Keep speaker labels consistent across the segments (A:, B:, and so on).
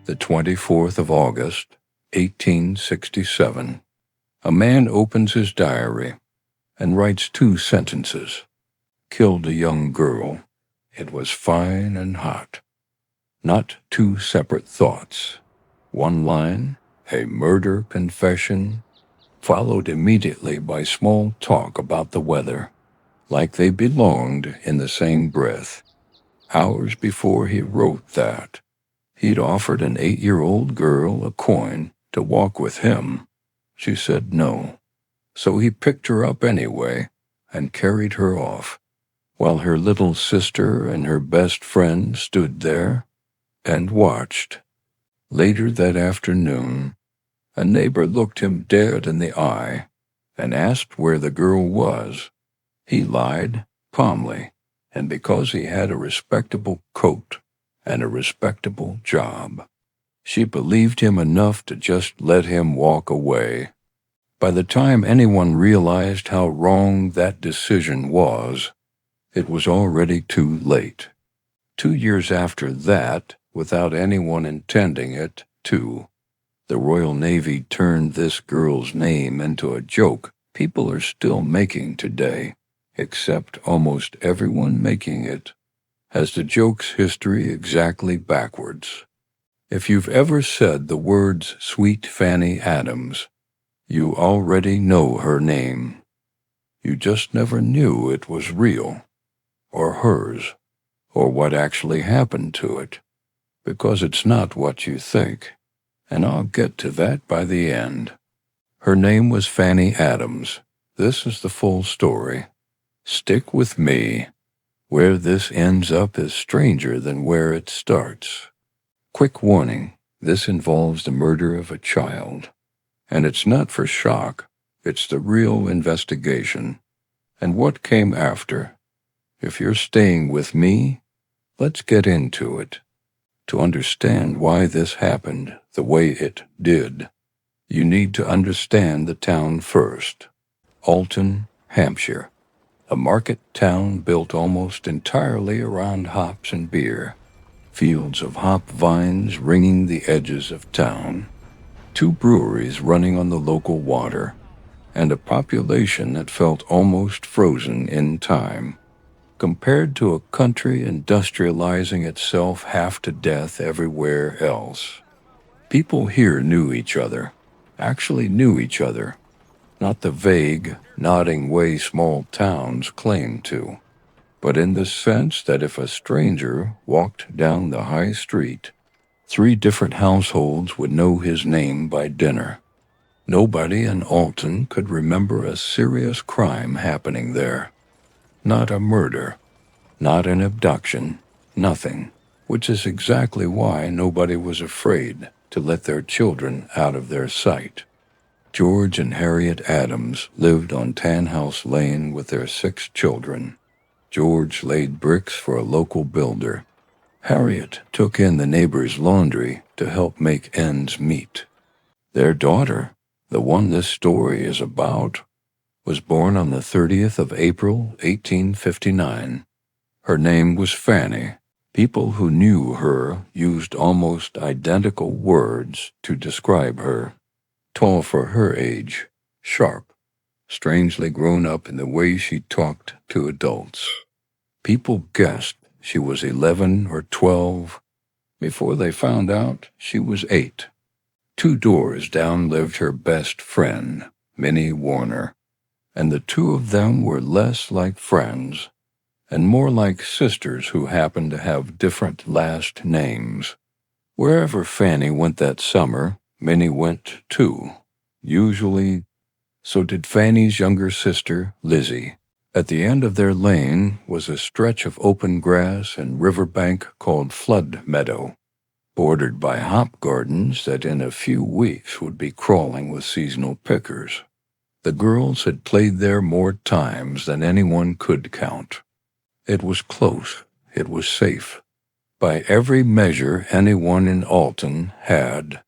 A: The 24th of August, 1867. A man opens his diary and writes 2 sentences. Killed a young girl. It was fine and hot. Not 2 separate thoughts. One line, a murder confession, followed immediately by small talk about the weather, like they belonged in the same breath. Hours before he wrote that, he'd offered an 8-year-old girl a coin to walk with him. She said no, so he picked her up anyway and carried her off, while her little sister and her best friend stood there and watched. Later that afternoon, a neighbor looked him dead in the eye and asked where the girl was. He lied calmly, and because he had a respectable coat and a respectable job, she believed him enough to just let him walk away. By the time anyone realized how wrong that decision was, it was already too late. 2 years after that, without anyone intending it, too, the Royal Navy turned this girl's name into a joke people are still making today, except almost everyone making it has the joke's history exactly backwards. If you've ever said the words "Sweet Fanny Adams," you already know her name. You just never knew it was real, or hers, or what actually happened to it, because it's not what you think, and I'll get to that by the end. Her name was Fanny Adams. This is the full story. Stick with me. Where this ends up is stranger than where it starts. Quick warning, this involves the murder of a child. And it's not for shock, it's the real investigation. And what came after? If you're staying with me, let's get into it. To understand why this happened the way it did, you need to understand the town first. Alton, Hampshire, a market town built almost entirely around hops and beer, fields of hop vines ringing the edges of town, 2 breweries running on the local water, and a population that felt almost frozen in time. Compared to a country industrializing itself half to death everywhere else. People here knew each other, actually knew each other, not the vague, nodding way small towns claim to, but in the sense that if a stranger walked down the high street, 3 different households would know his name by dinner. Nobody in Alton could remember a serious crime happening there. Not a murder, not an abduction, nothing, which is exactly why nobody was afraid to let their children out of their sight. George and Harriet Adams lived on Tanhouse Lane with their 6 children. George laid bricks for a local builder. Harriet took in the neighbor's laundry to help make ends meet. Their daughter, the one this story is about, was born on the 30th of April, 1859. Her name was Fanny. People who knew her used almost identical words to describe her. Tall for her age, sharp, strangely grown up in the way she talked to adults. People guessed she was 11 or 12 before they found out she was 8. 2 doors down lived her best friend, Minnie Warner, and the 2 of them were less like friends and more like sisters who happened to have different last names. Wherever Fanny went that summer, Minnie went too, usually. So did Fanny's younger sister, Lizzie. At the end of their lane was a stretch of open grass and riverbank called Flood Meadow, bordered by hop gardens that in a few weeks would be crawling with seasonal pickers. The girls had played there more times than anyone could count. It was close. It was safe. By every measure anyone in Alton had,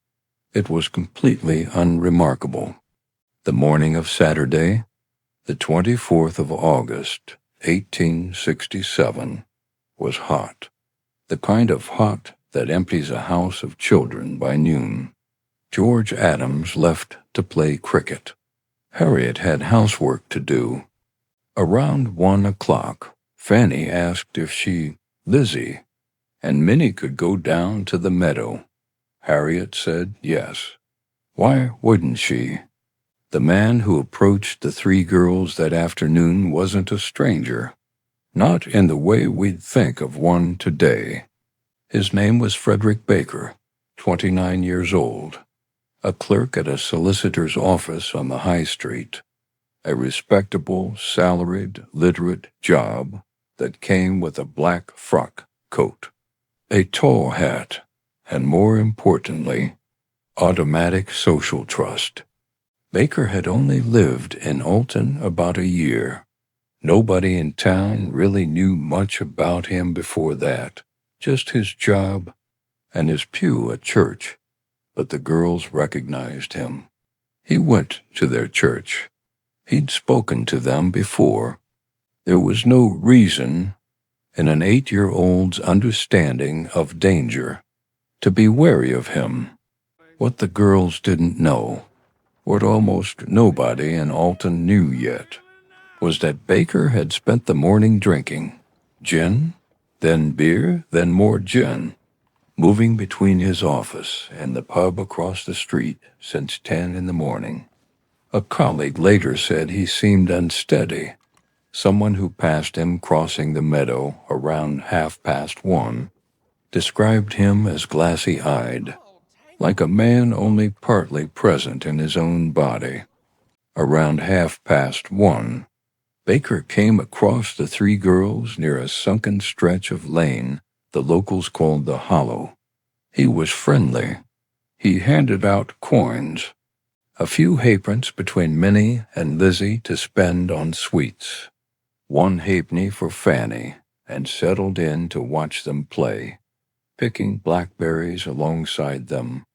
A: it was completely unremarkable. The morning of Saturday, the 24th of August, 1867, was hot. The kind of hot that empties a house of children by noon. George Adams left to play cricket. Harriet had housework to do. Around 1 o'clock, Fanny asked if Lizzie, and Minnie could go down to the meadow. Harriet said yes. Why wouldn't she? The man who approached the three girls that afternoon wasn't a stranger, not in the way we'd think of one today. His name was Frederick Baker, 29 years old, a clerk at a solicitor's office on the high street, a respectable, salaried, literate job that came with a black frock coat, a tall hat, and more importantly, automatic social trust. Baker had only lived in Alton about a year. Nobody in town really knew much about him before that, just his job and his pew at church. But the girls recognized him. He went to their church. He'd spoken to them before. There was no reason, in an 8-year-old's understanding of danger, to be wary of him. What the girls didn't know, what almost nobody in Alton knew yet, was that Baker had spent the morning drinking gin, then beer, then more gin, moving between his office and the pub across the street since 10 in the morning. A colleague later said he seemed unsteady. Someone who passed him crossing the meadow around 1:30 described him as glassy-eyed, like a man only partly present in his own body. Around 1:30, Baker came across the three girls near a sunken stretch of lane the locals called the Hollow. He was friendly. He handed out coins, a few halfpence between Minnie and Lizzie to spend on sweets, 1 halfpenny for Fanny, and settled in to watch them play, picking blackberries alongside them,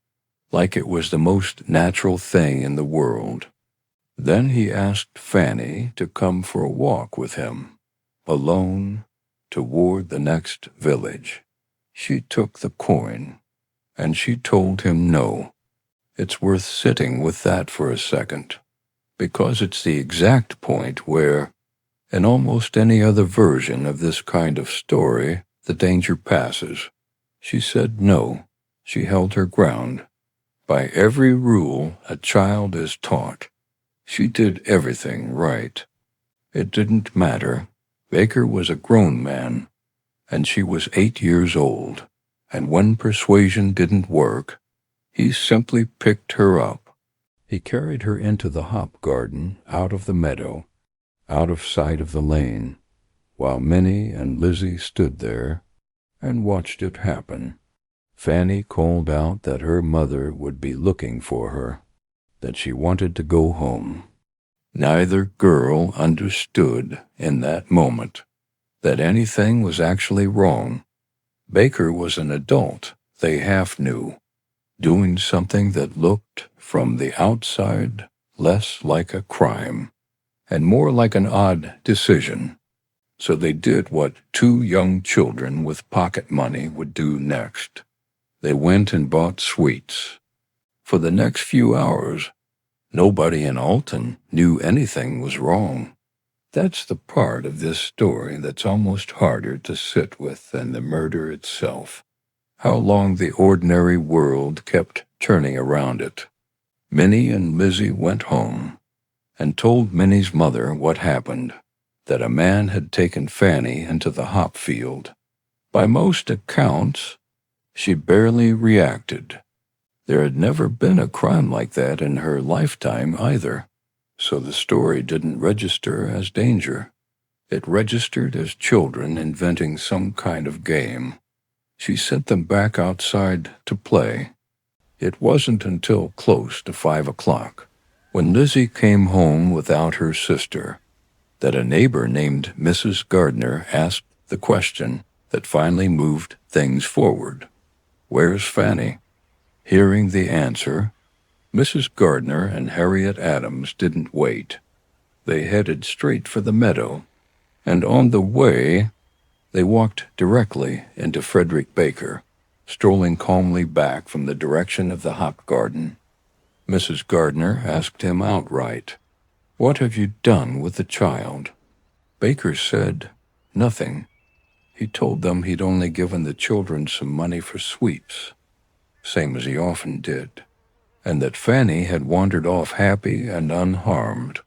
A: like it was the most natural thing in the world. Then he asked Fanny to come for a walk with him, alone, toward the next village. She took the coin, and she told him no. It's worth sitting with that for a second, because it's the exact point where, in almost any other version of this kind of story, the danger passes. She said no. She held her ground. By every rule a child is taught, she did everything right. It didn't matter. Baker was a grown man, and she was 8 years old, and when persuasion didn't work, he simply picked her up. He carried her into the hop garden, out of the meadow, out of sight of the lane, while Minnie and Lizzie stood there and watched it happen. Fanny called out that her mother would be looking for her, that she wanted to go home. Neither girl understood in that moment that anything was actually wrong. Baker was an adult, they half knew, doing something that looked, from the outside, less like a crime, and more like an odd decision. So they did what 2 young children with pocket money would do next. They went and bought sweets. For the next few hours, nobody in Alton knew anything was wrong. That's the part of this story that's almost harder to sit with than the murder itself. How long the ordinary world kept turning around it. Minnie and Lizzie went home and told Minnie's mother what happened, that a man had taken Fanny into the hop field. By most accounts, she barely reacted. There had never been a crime like that in her lifetime either, so the story didn't register as danger. It registered as children inventing some kind of game. She sent them back outside to play. It wasn't until close to 5 o'clock, when Lizzie came home without her sister, that a neighbor named Mrs. Gardner asked the question that finally moved things forward. "Where's Fanny?" Hearing the answer, Mrs. Gardner and Harriet Adams didn't wait. They headed straight for the meadow, and on the way, they walked directly into Frederick Baker, strolling calmly back from the direction of the hop garden. Mrs. Gardner asked him outright, "What have you done with the child?" Baker said, "Nothing." He told them he'd only given the children some money for sweeps, same as he often did, and that Fanny had wandered off happy and unharmed.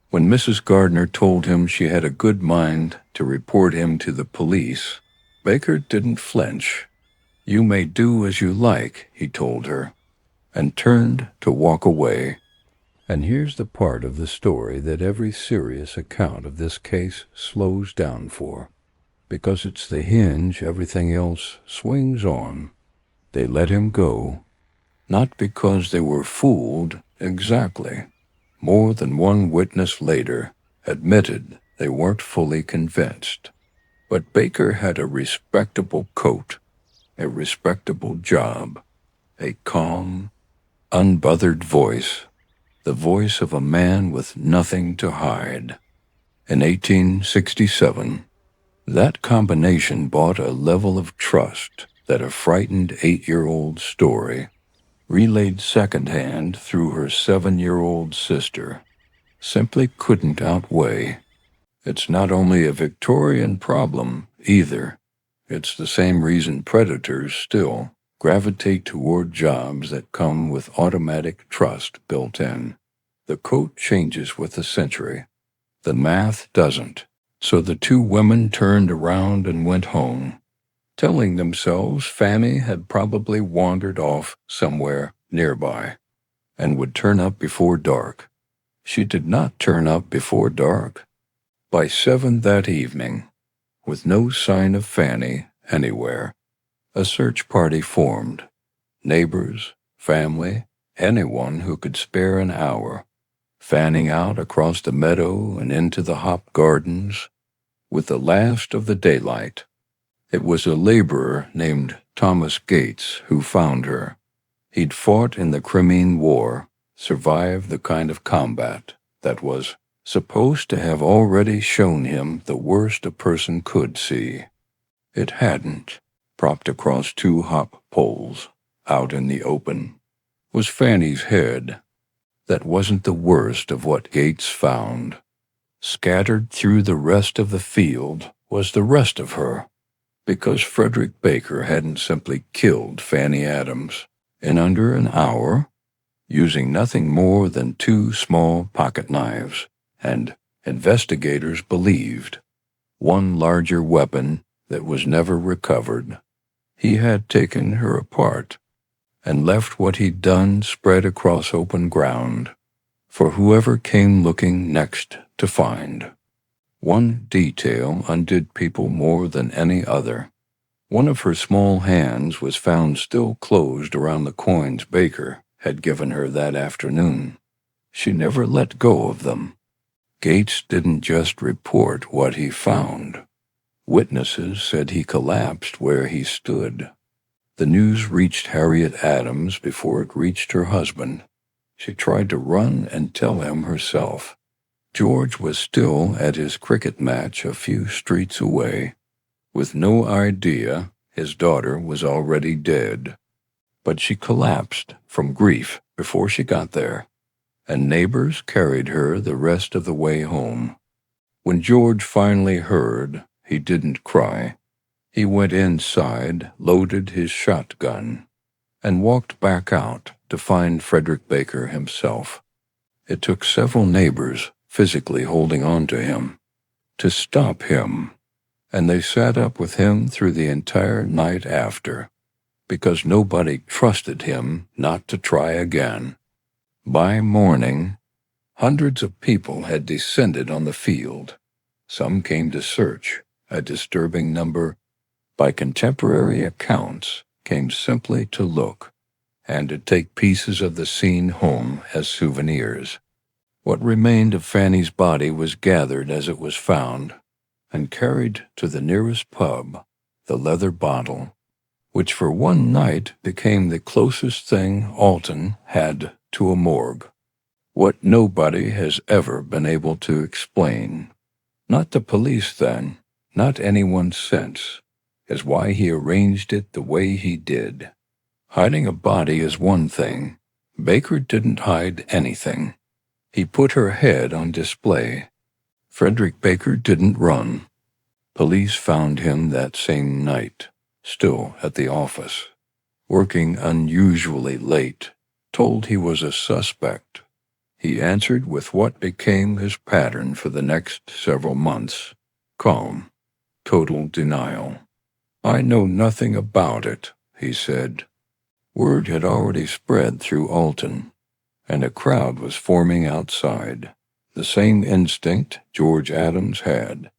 A: When Mrs. Gardner told him she had a good mind to report him to the police, Baker didn't flinch. "You may do as you like," he told her, and turned to walk away. And here's the part of the story that every serious account of this case slows down for, because it's the hinge everything else swings on. They let him go, not because they were fooled exactly. More than one witness later admitted they weren't fully convinced. But Baker had a respectable coat, a respectable job, a calm, unbothered voice, the voice of a man with nothing to hide. In 1867, that combination bought a level of trust that a frightened 8-year-old story, relayed secondhand through her 7-year-old sister, simply couldn't outweigh. It's not only a Victorian problem, either. It's the same reason predators still gravitate toward jobs that come with automatic trust built in. The code changes with the century. The math doesn't. So the two women turned around and went home, telling themselves Fanny had probably wandered off somewhere nearby and would turn up before dark. She did not turn up before dark. By 7 that evening, with no sign of Fanny anywhere, a search party formed. Neighbors, family, anyone who could spare an hour, fanning out across the meadow and into the hop gardens with the last of the daylight. It was a laborer named Thomas Gates who found her. He'd fought in the Crimean War, survived the kind of combat that was supposed to have already shown him the worst a person could see. It hadn't. Propped across 2 hop poles, out in the open, was Fanny's head. That wasn't the worst of what Gates found. Scattered through the rest of the field was the rest of her, because Frederick Baker hadn't simply killed Fanny Adams in under an hour, using nothing more than 2 small pocket knives, and investigators believed one larger weapon that was never recovered. He had taken her apart and left what he'd done spread across open ground for whoever came looking next to find. One detail undid people more than any other. One of her small hands was found still closed around the coins Baker had given her that afternoon. She never let go of them. Gates didn't just report what he found. Witnesses said he collapsed where he stood. The news reached Harriet Adams before it reached her husband. She tried to run and tell him herself. George was still at his cricket match a few streets away, with no idea his daughter was already dead. But she collapsed from grief before she got there, and neighbors carried her the rest of the way home. When George finally heard, he didn't cry. He went inside, loaded his shotgun, and walked back out to find Frederick Baker himself. It took several neighbors physically holding on to him, to stop him, and they sat up with him through the entire night after, because nobody trusted him not to try again. By morning, hundreds of people had descended on the field. Some came to search, a disturbing number, by contemporary accounts, came simply to look, and to take pieces of the scene home as souvenirs. What remained of Fanny's body was gathered as it was found, and carried to the nearest pub, the leather bottle, which for one night became the closest thing Alton had to a morgue. What nobody has ever been able to explain. Not the police then, not anyone since. is why he arranged it the way he did. Hiding a body is one thing. Baker didn't hide anything. He put her head on display. Frederick Baker didn't run. Police found him that same night, still at the office, working unusually late, told he was a suspect. He answered with what became his pattern for the next several months: calm, total denial. "I know nothing about it," he said. Word had already spread through Alton, and a crowd was forming outside. The same instinct George Adams had,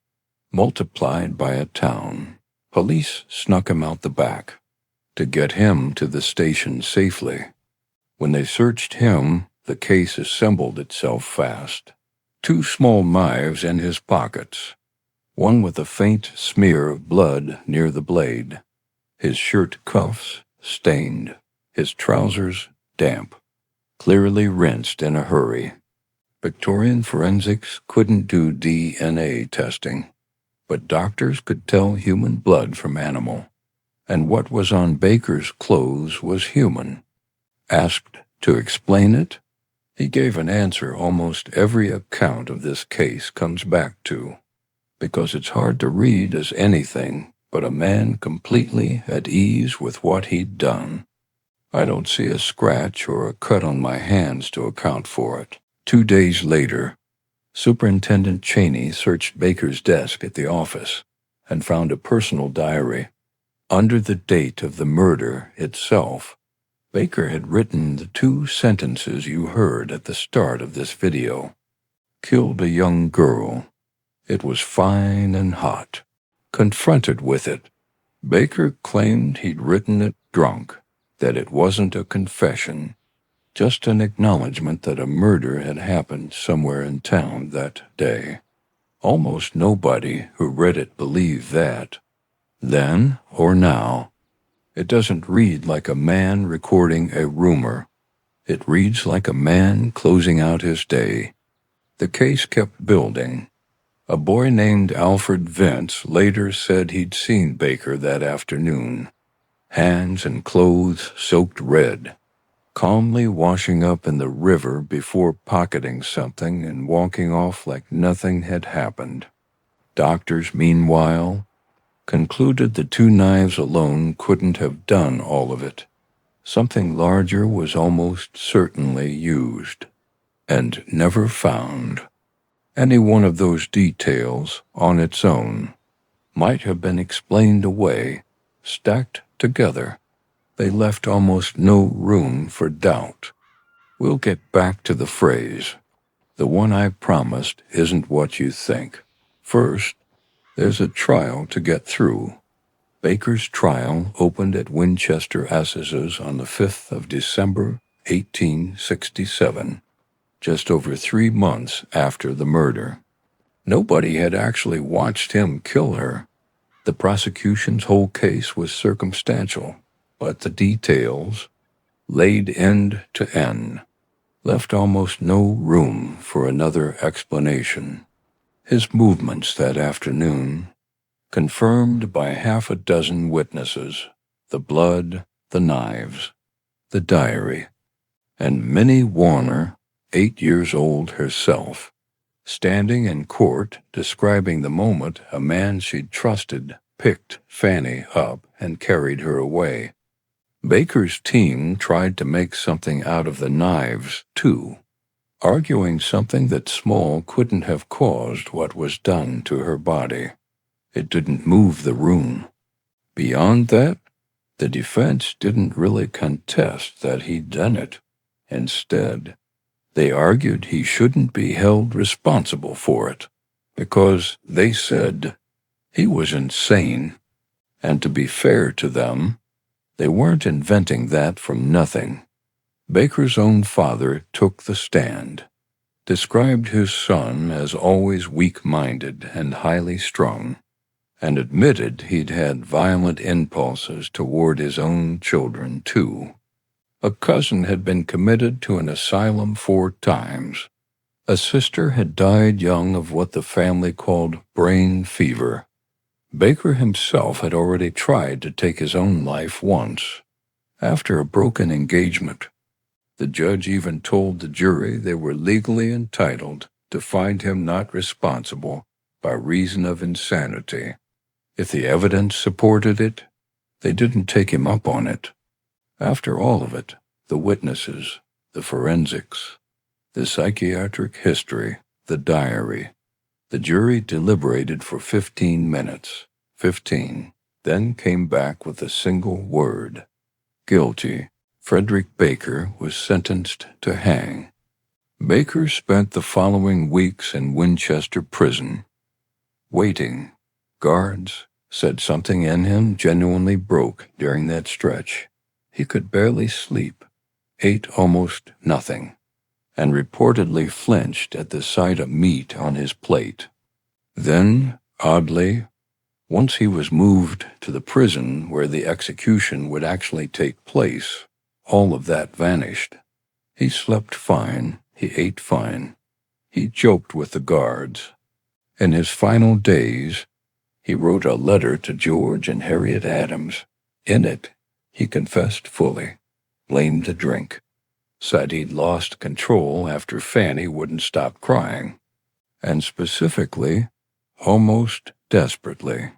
A: multiplied by a town. Police snuck him out the back to get him to the station safely. When they searched him, the case assembled itself fast. 2 small knives in his pockets, one with a faint smear of blood near the blade, his shirt cuffs stained, his trousers damp, clearly rinsed in a hurry. Victorian forensics couldn't do DNA testing, but doctors could tell human blood from animal, and what was on Baker's clothes was human. Asked to explain it, he gave an answer almost every account of this case comes back to, because it's hard to read as anything but a man completely at ease with what he'd done. "I don't see a scratch or a cut on my hands to account for it." 2 days later, Superintendent Cheney searched Baker's desk at the office and found a personal diary. Under the date of the murder itself, Baker had written the 2 sentences you heard at the start of this video. "Killed a young girl. It was fine and hot." Confronted with it, Baker claimed he'd written it drunk, that it wasn't a confession, just an acknowledgement that a murder had happened somewhere in town that day. Almost nobody who read it believed that, then or now. It doesn't read like a man recording a rumor. It reads like a man closing out his day. The case kept building. A boy named Alfred Vince later said he'd seen Baker that afternoon, hands and clothes soaked red, calmly washing up in the river before pocketing something and walking off like nothing had happened. Doctors, meanwhile, concluded the 2 knives alone couldn't have done all of it. Something larger was almost certainly used, and never found. Any one of those details, on its own, might have been explained away, stacked together. They left almost no room for doubt. We'll get back to the phrase. The one I promised isn't what you think. First, there's a trial to get through. Baker's trial opened at Winchester Assizes on the 5th of December, 1867, just over 3 months after the murder. Nobody had actually watched him kill her. The prosecution's whole case was circumstantial, but the details, laid end to end, left almost no room for another explanation. His movements that afternoon, confirmed by 6 witnesses, the blood, the knives, the diary, and Minnie Warner, 8 years old herself, standing in court describing the moment a man she'd trusted picked Fanny up and carried her away. Baker's team tried to make something out of the knives, too, arguing something that small couldn't have caused what was done to her body. It didn't move the room. Beyond that, the defense didn't really contest that he'd done it. Instead, they argued he shouldn't be held responsible for it, because, they said, he was insane. And to be fair to them, they weren't inventing that from nothing. Baker's own father took the stand, described his son as always weak-minded and highly strung, and admitted he'd had violent impulses toward his own children, too. A cousin had been committed to an asylum 4 times. A sister had died young of what the family called brain fever. Baker himself had already tried to take his own life once, after a broken engagement. The judge even told the jury they were legally entitled to find him not responsible by reason of insanity. If the evidence supported it, they didn't take him up on it. After all of it, the witnesses, the forensics, the psychiatric history, the diary, the jury deliberated for 15 minutes, 15, then came back with a single word: guilty. Frederick Baker was sentenced to hang. Baker spent the following weeks in Winchester prison, waiting. Guards said something in him genuinely broke during that stretch. He could barely sleep, ate almost nothing, and reportedly flinched at the sight of meat on his plate. Then, oddly, once he was moved to the prison where the execution would actually take place, all of that vanished. He slept fine, he ate fine, he joked with the guards. In his final days, he wrote a letter to George and Harriet Adams. In it, he confessed fully, blamed the drink, said he'd lost control after Fanny wouldn't stop crying, and specifically, almost desperately,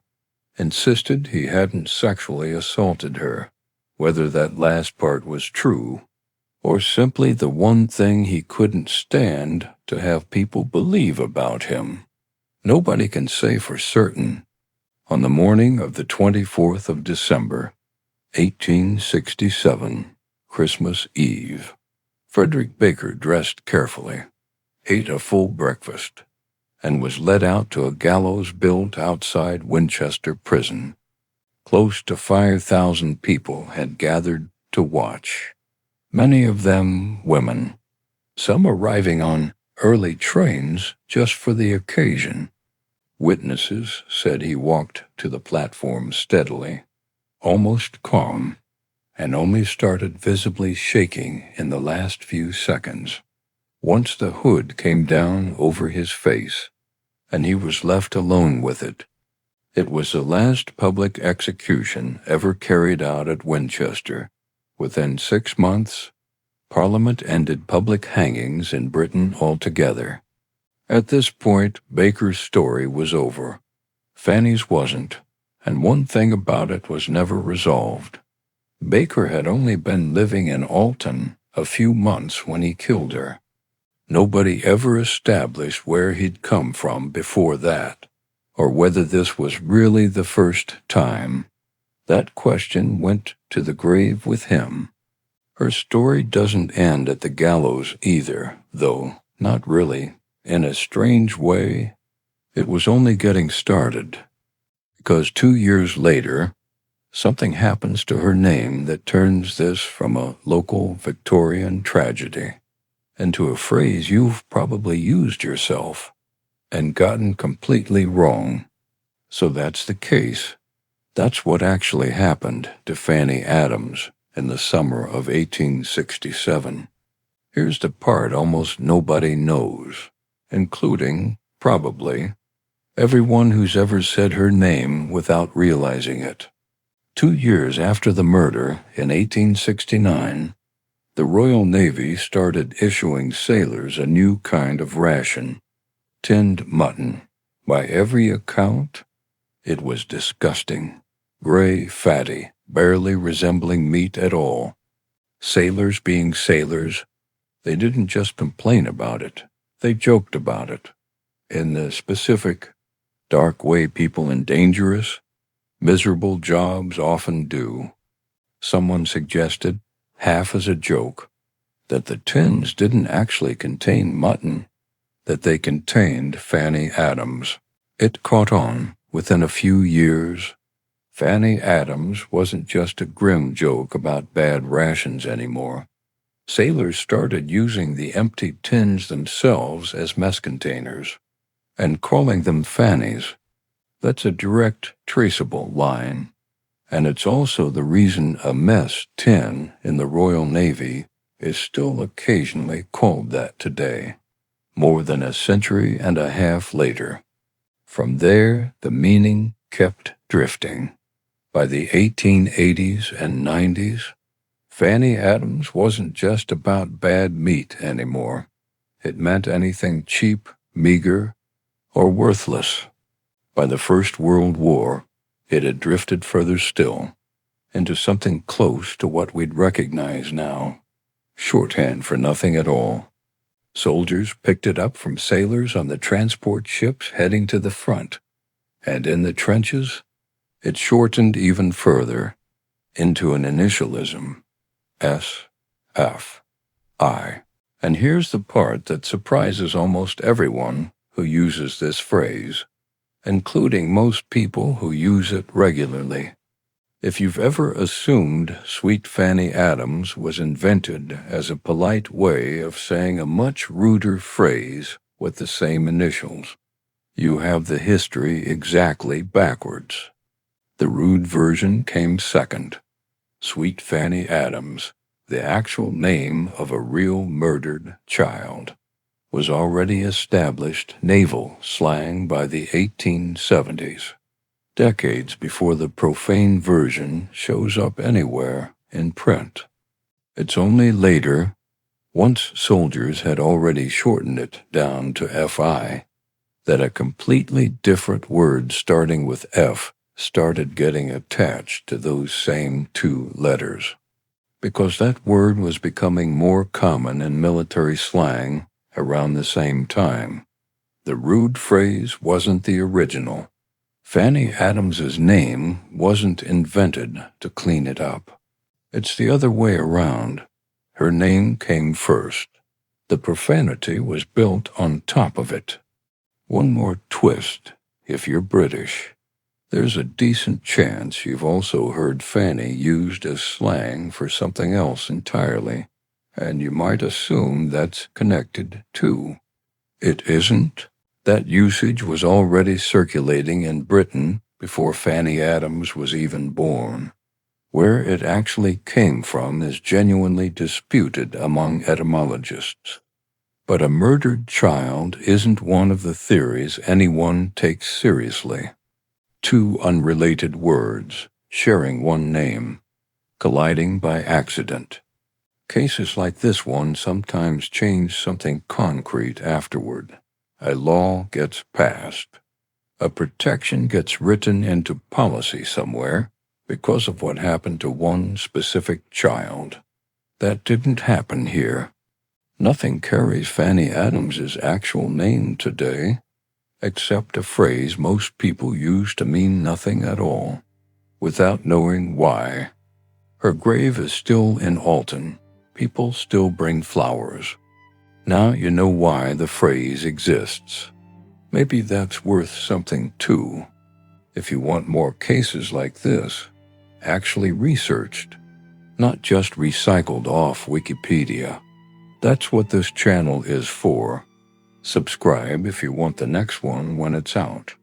A: insisted he hadn't sexually assaulted her, whether that last part was true, or simply the one thing he couldn't stand to have people believe about him. Nobody can say for certain. On the morning of the 24th of December, 1867, Christmas Eve, Frederick Baker dressed carefully, ate a full breakfast, and was led out to a gallows built outside Winchester Prison. Close to 5,000 people had gathered to watch, many of them women, some arriving on early trains just for the occasion. Witnesses said he walked to the platform steadily, almost calm, and only started visibly shaking in the last few seconds, once the hood came down over his face, and he was left alone with it. It was the last public execution ever carried out at Winchester. Within 6 months, Parliament ended public hangings in Britain altogether. At this point, Baker's story was over. Fanny's wasn't, and one thing about it was never resolved. Baker had only been living in Alton a few months when he killed her. Nobody ever established where he'd come from before that, or whether this was really the first time. That question went to the grave with him. Her story doesn't end at the gallows either, though, not really. In a strange way, it was only getting started, because 2 years later, something happens to her name that turns this from a local Victorian tragedy into a phrase you've probably used yourself and gotten completely wrong. So that's the case. That's what actually happened to Fanny Adams in the summer of 1867. Here's the part almost nobody knows, including, probably, everyone who's ever said her name without realizing it. 2 years after the murder, in 1869, the Royal Navy started issuing sailors a new kind of ration, tinned mutton. By every account, it was disgusting, gray, fatty, barely resembling meat at all. Sailors being sailors, they didn't just complain about it, they joked about it, in the specific, dark way people in dangerous, miserable jobs often do. Someone suggested, half as a joke, that the tins didn't actually contain mutton, that they contained Fanny Adams. It caught on within a few years. Fanny Adams wasn't just a grim joke about bad rations anymore. Sailors started using the empty tins themselves as mess containers, and calling them fannies. That's a direct, traceable line, and it's also the reason a mess tin in the Royal Navy is still occasionally called that today, more than a century and a half later. From there, the meaning kept drifting. By the 1880s and 90s, Fanny Adams wasn't just about bad meat anymore. It meant anything cheap, meager, or worthless. By the First World War, it had drifted further still, into something close to what we'd recognize now, shorthand for nothing at all. Soldiers picked it up from sailors on the transport ships heading to the front, and in the trenches, it shortened even further into an initialism, S.F.I. And here's the part that surprises almost everyone who uses this phrase, including most people who use it regularly. If you've ever assumed Sweet Fanny Adams was invented as a polite way of saying a much ruder phrase with the same initials, you have the history exactly backwards. The rude version came second. Sweet Fanny Adams, the actual name of a real murdered child, was already established naval slang by the 1870s, decades before the profane version shows up anywhere in print. It's only later, once soldiers had already shortened it down to F.I., that a completely different word starting with F started getting attached to those same two letters, because that word was becoming more common in military slang around the same time. The rude phrase wasn't the original. Fanny Adams's name wasn't invented to clean it up. It's the other way around. Her name came first. The profanity was built on top of it. One more twist, if you're British. There's a decent chance you've also heard Fanny used as slang for something else entirely, and you might assume that's connected too. It isn't. That usage was already circulating in Britain before Fanny Adams was even born. Where it actually came from is genuinely disputed among etymologists. But a murdered child isn't one of the theories anyone takes seriously. Two unrelated words, sharing one name, colliding by accident. Cases like this one sometimes change something concrete afterward. A law gets passed. A protection gets written into policy somewhere because of what happened to one specific child. That didn't happen here. Nothing carries Fanny Adams's actual name today, except a phrase most people use to mean nothing at all, without knowing why. Her grave is still in Alton. People still bring flowers. Now you know why the phrase exists. Maybe that's worth something too. If you want more cases like this, actually researched, not just recycled off Wikipedia. That's what this channel is for. Subscribe if you want the next one when it's out.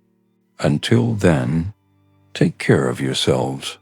A: Until then, take care of yourselves.